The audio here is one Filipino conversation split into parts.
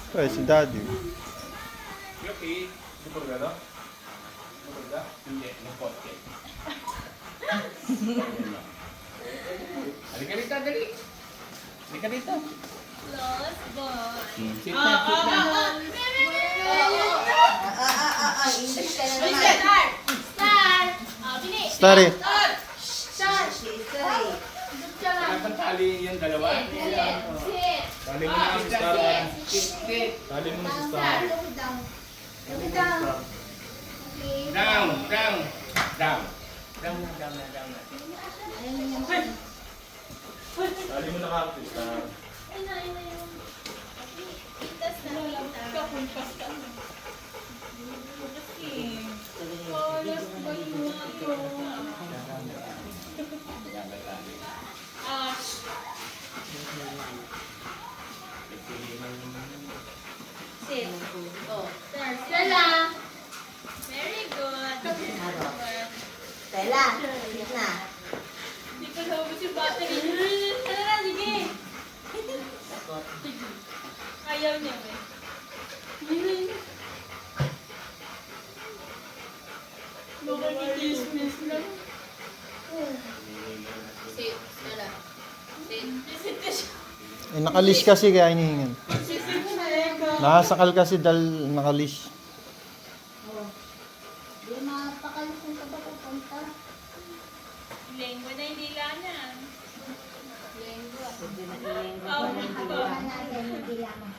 Ay, si Daddy. Yuki, super ka no? Super ka? Hindi, nagkotke. Halika rito, dali. Halika rito. Lost boy. Sit na, sit na. English ka na Ay, naman. Star! Star! Bini! Starry. Star! Star! Sorry. Dut ka lang. Dapat tali yung dalawa. Sit! Sit! Tali mo na si Star. Sit. Tali mo na si Star. Look down. Look down. Okay. Down, down, down. Down na, down na, down na. Ayun yung naman. Tali mo na ka si Star. Ay na, ay na yung... Itas na lang. Kapuntas ka na. Kasi... Palas ba yung ano? Ash! Sit. Oh. Star. Stella! Very good. Stella, sit na. Hindi ko naubos yung battery. Tara na, sige. Ayaw niya, eh. Nakikismis lang. Sit, Stella. Sit. Sit ka siya. Eh, nakalish kasi kaya hinihingan. Sit na, Eka. Nakasakal kasi dahil nakalish. Di mapakalusin ka ba pupunta? Lengua na hindi lang yan. Lengua. Hindi na iling. Oh, Haluhan natin, hindi lamang.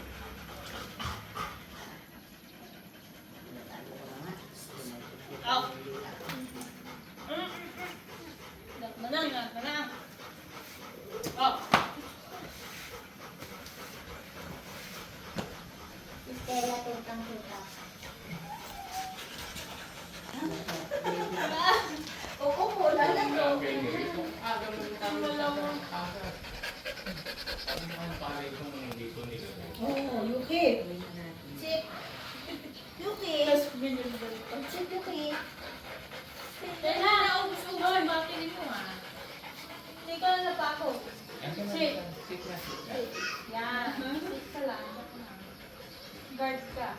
Out. Manang, manang. Out. Stella, tutang tuta. Oo, wala na to. Oo, Yuki. Sit. Yuki. Sit, Yuki. Teka, naubos ko ba? Battery mo ah. Hindi ka na napako. Sit. Yan. Sit ka lang. Guard ka.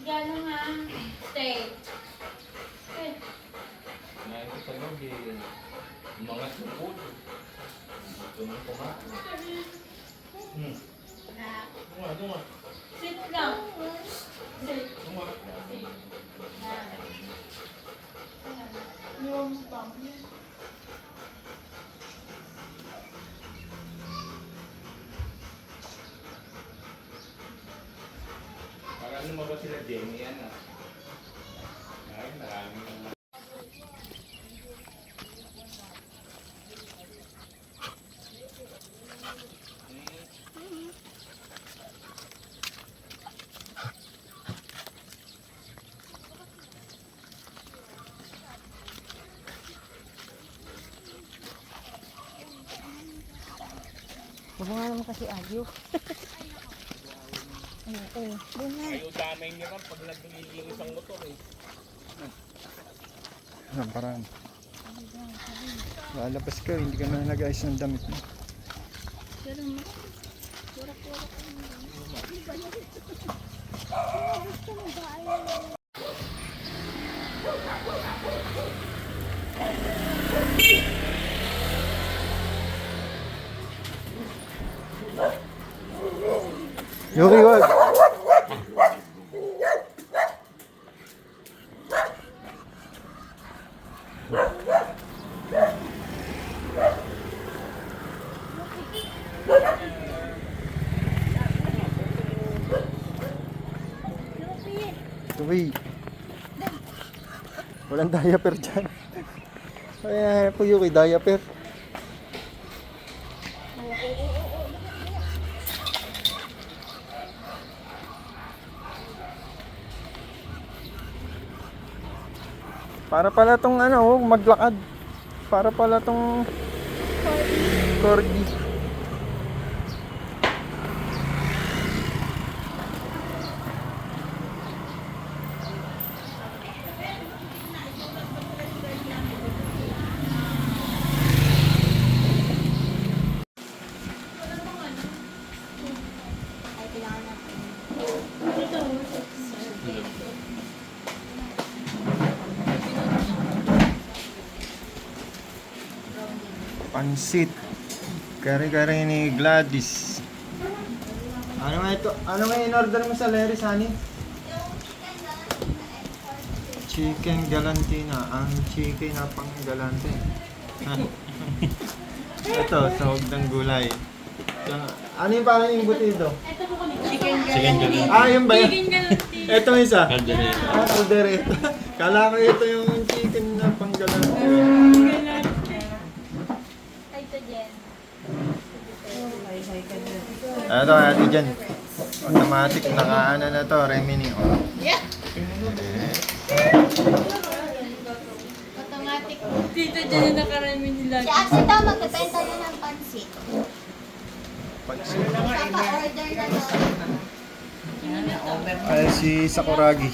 Gano'n nga. Stay. Stay. Sit lang. Sit. Yung stomp niya. Parang lumabas sila Jenny yan ah. Ay, maraming naman. Huwag nga naman kasi agyo. Ayoko. Doon na. Ayaw damay niya rin pag naglilinis ang motor eh. Ang paraan. Lalabas ka, hindi ka na nag-ayos ng damit mo. Yuki, wag! Yuki! Walang diaper dyan. Ay, po Yuki, diaper. Para pala tong ano, maglakad. Para pala tong corgi. Pansit. Kare-kare ni Gladys. Ano nga ito? Ano nga in-order mo sa Larry's, honey? Chicken galantina. Ang chicken na pang galante. Ito, sahog ng gulay. Ano yung parang yung butido? Ito po kami. Chicken galantina. Ah, yun ba yun? Chicken galantina. Ito isa. Caldereta. Ah, kaldereta. Kala ko ito yung chicken na pang galante. Ay, ito Jen. Ito, ate dyan. Automatic, nakaano na to, Remini. Oh. Automatic. Dito Jen yung nakarami nila. Si Ate daw magpapenta na ng pansit. Pansit. Papa-order na daw. Ay, si Sakuragi.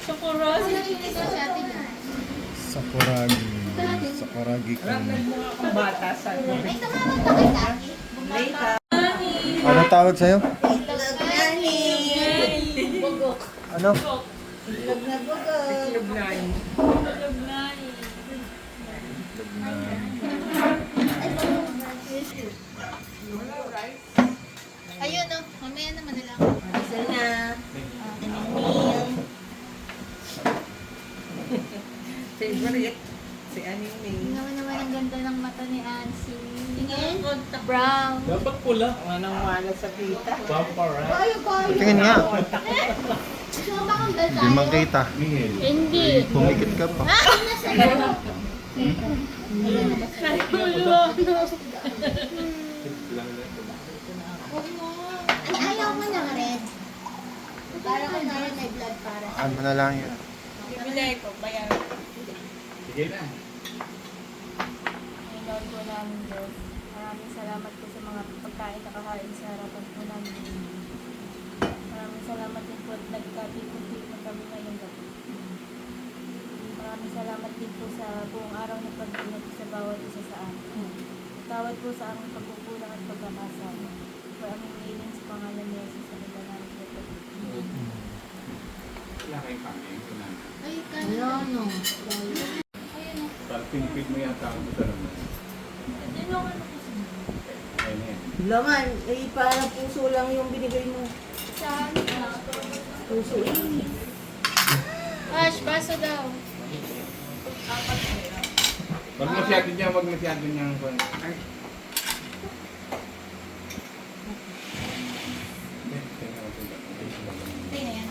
Chocoros. Nakikita si Ate na. Sakuragi. Sakuragi ka. Ay, tumawag pa kay Daddy. Ano tawag sa'yo? Itlog na ni. Bugok. Ano? Itlog na bugog. Ayun o, mamaya naman na lang. Isa na. Meal. Favorite. Si Aning May. Naman ang ganda ng mata ni Ansi. Tingin? Brown. Dapat pula. Manang-mana sa kita. Vampire. Kayo, kayo. Tingin nga. Sino ba kang ganda? Hindi makita. Hindi. Pumikit ka pa. Ah, nasa iyo. Ay, ayaw mo ng red. Para ko na rin may blood para. Ano na lang yun. Bibili ko. Bayan. Sige na. Ang Lord po namin Diyos. Maraming salamat po sa mga pagkain na kakain sa harapan po namin. Maraming salamat din po at nagkatipon-tipon kami ngayong gabi. Maraming salamat din po sa buong araw na pag-ingat sa bawat isa sa amin. Tawad po sa aming pagkukulang at pagkakasama. For aming nailing sa pangalan ni Jesus sa nila namin po. Wala kayong kami. Ay, kaya. No. Parang pinipid mo yata ako sa naman. Tinungan ako sa Ayun yan. Laman, eh parang puso lang yung binigay mo. Saan? Puso eh. Ash, baso daw. Wag masyado niya, wag masyado niya. Ay. Tingnan yan.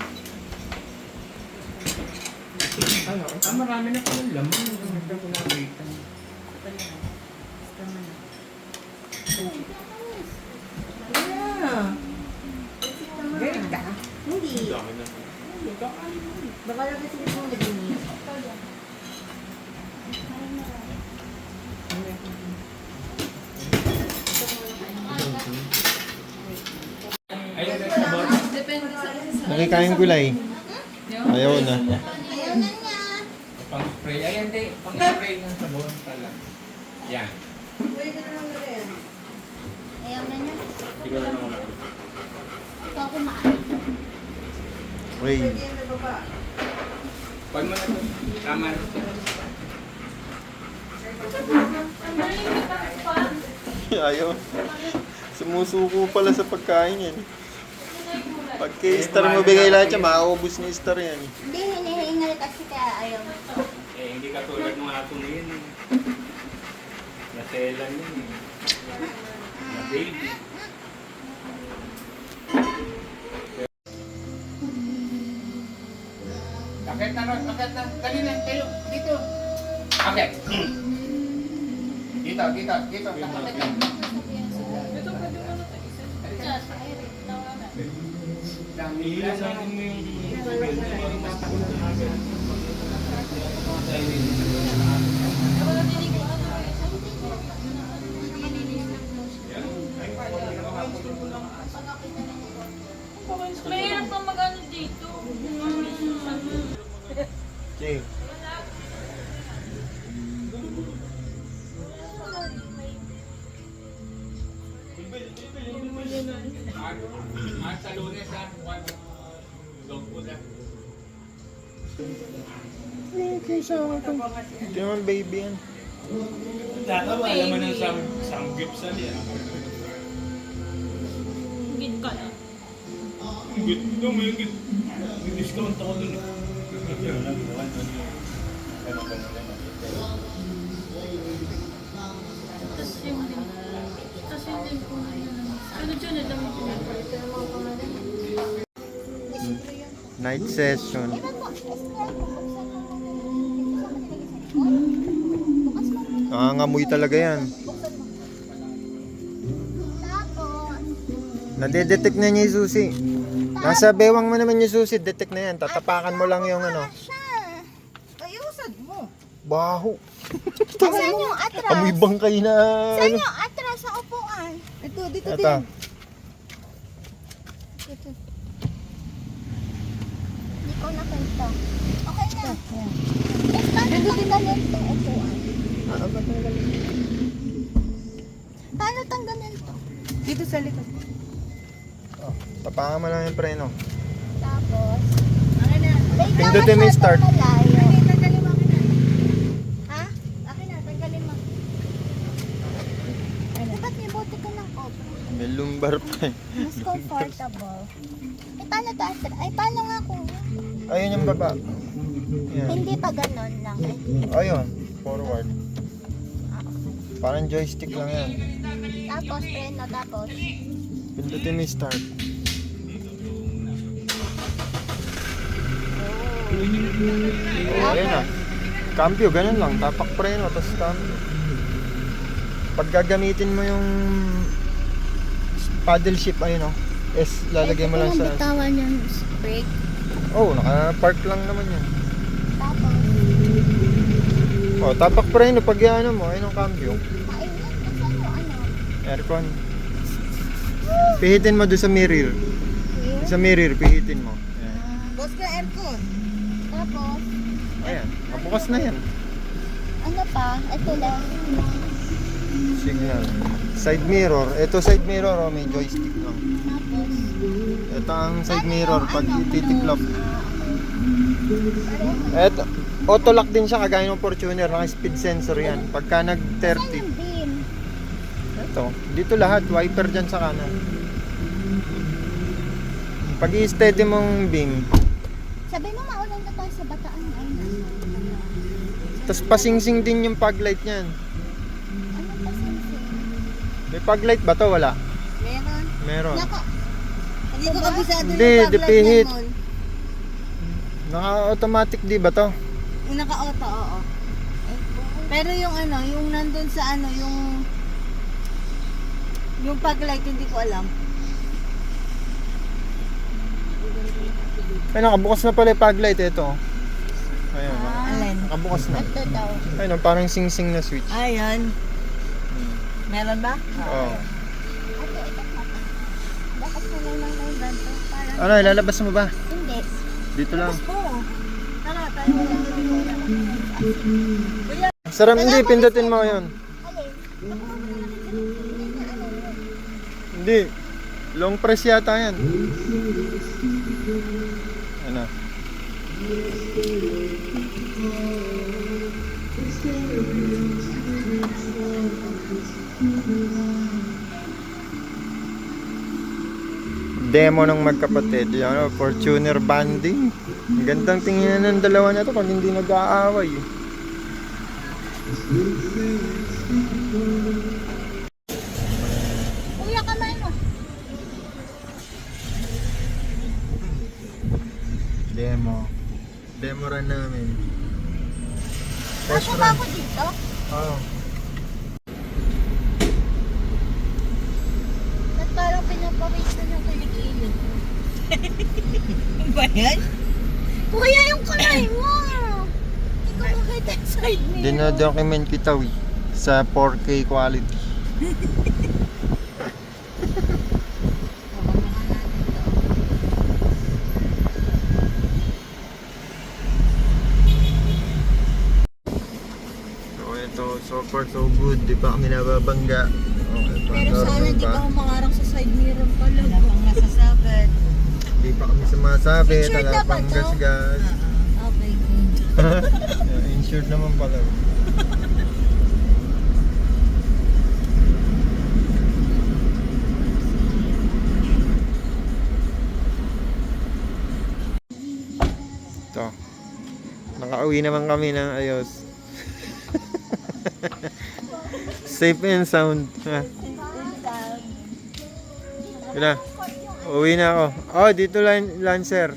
Ano? Marami na pala laman. Hindi ko nakita. Ah. Galing ka? Hindi. Baka lang kasi mo nag-inis. Ayun, sa bot. Nakikain gulay. Ayaw na. Ayaw na niya. Pang-spray. Ayan, di. Pang-spray ng sabon pala. Yan. Ayaw na niya. Siguro na naman. Ito kumain. Uy. Pag mo na ito. Tama na siya. Ayaw. Sumusuko pala sa pagkain yan. Pagka-star mo bigay lahat yan, makaubos ni star yan. Hindi, hinihingal kasi kaya ayaw. Eh, hindi ka tulad ng ato na yun. Naselan yun. Na baby. Akit na, Rod. Akit na. Dali na. Tayo. Dito. Akit. Dito, dito, dito. Akit na. Dami sa akin mo yung Mahirap pang mag-ano dito. Okay. Sa Lunes, ha? Dog food, ha? Okay, sa akin. Hindi naman baby yan. Tatawa, alam mo ng samgyup sa niya. Git ka na. Git daw, may git. May discount ako dun. Tapos yung link. Tapos yung link ko na yun. Sunod-sunod lang yung pinag-part. Night session. Ilan mo? Explain ko. Buksan mo muna yung bukas mo. Nangangamoy talaga yan. Buksan mo. Tapos, Nadedetect na niya yung susi. Nasa bewang mo naman yung susi, detect na yan. Tatapakan mo lang yung ano. siya. Ay, usad mo. Baho. Saan yung atras? Amoy bangkay na Saan ano. yung atras sa upuan? Ito, dito Ito. din. Ito. Hindi ko nakita. Okay na. Eh, paano tanggalin itong upuan? Oo, matanggalin. Paano tanggalin ito? Dito sa likod. Oh, tapakan mo lang yung preno. Tapos, Okay na. wait lang, Pindutin mo yung start. masyadong malayo. Okay, tanggalin mo. Okay na. Ha? Okay na, tanggalin mo. Eh, ba't may bote ka ng cobra? May lumbar pa eh. Mas comfortable. Eh, paano to atras? Ay, paano nga kung Ayun yung baba. Yan. hindi pa ganon lang? Eh, Ayun, forward. Parang joystick lang yan. tapos, preno, tapos. Pindutin mo yung start. Oh, ayun na. Cambio, ganun lang. Tapak preno, tapos cambio. Pag gagamitin mo yung paddle shift, ayun o. Lalagay mo lang sa... bitawan yung brake. Oh, naka-park lang naman yan. Tapos, Oh, tapak preno pag ano mo, ayun ang cambio. mainit. Kasi ano? Aircon. Pihitin mo doon sa mirror. Sa mirror, pihitin mo. Ayan. Boss ka, aircon. Tapos, Ayan, nabukas na yan. ano pa? Ito lang. Signal. Side mirror. Ito side mirror, oh, may joystick lang. Tapos, Ito ang side mirror pag titiklop. pareho. Ito, auto lock din siya kagaya ng Fortuner, naka speed sensor yan. Pagka nag Saan 30. yung beam? Ito, dito lahat, wiper dyan sa kanan. Pag i-steady mong beam, Sabi mo maulan na tayo sa Bataan. Ay, tapos pasingsing din yung pag light niyan. ano pa sinsing? May pag light ba to? Wala. Meron. Meron. Naka, Hindi ko kabisado Hindi, yung pag-light dipihit. lemon. Naka-automatic di ba to? Yung naka-auto, oo. Pero yung ano, yung nandun sa ano, yung pag-light, hindi ko alam. Ay, nakabukas na pala yung pag light. Ito. Ayun. Alin? Nakabukas na. ito daw. Ayun, parang sing-sing na switch. Ayan. Meron ba? Oo. Ate, ito pa. Bakit mo naman na yung ganito? Parang, Ano, ilalabas mo ba? hindi. Dito lang. Oo. Tara, tayo mo lang Kuya, Sarap, hindi, pindutin mo yun. Alin? Hindi. Long press yata yan. Ano? Demo ng magkapatid. Yan, Fortuner banding. Ang gandang tingnan ng dalawa na to pag hindi nag-aaway. Kuya, kamay mo. Demo. Demo run namin. First Ako ba run. ako dito? Oo. Ba't parang pinapawis na ng kilikili? ba yan? Kuya, yung kamay mo! Ikaw makita yung side mirror. Dinodocument kita sa 4K quality. So ito, so far so good. Di pa kami nababangga. Okay, Pero sana di pa. ba humangarang sa side mirror pala. Wala pang masasabit. Di pa kami sumasabit. Insured Wala na ba pang to? gas-gas. Okay, good. Insured naman pala. Nakauwi naman kami ng ayos. Safe and sound. Ha? Yun na. Uwi na ako. Oh, dito Lancer.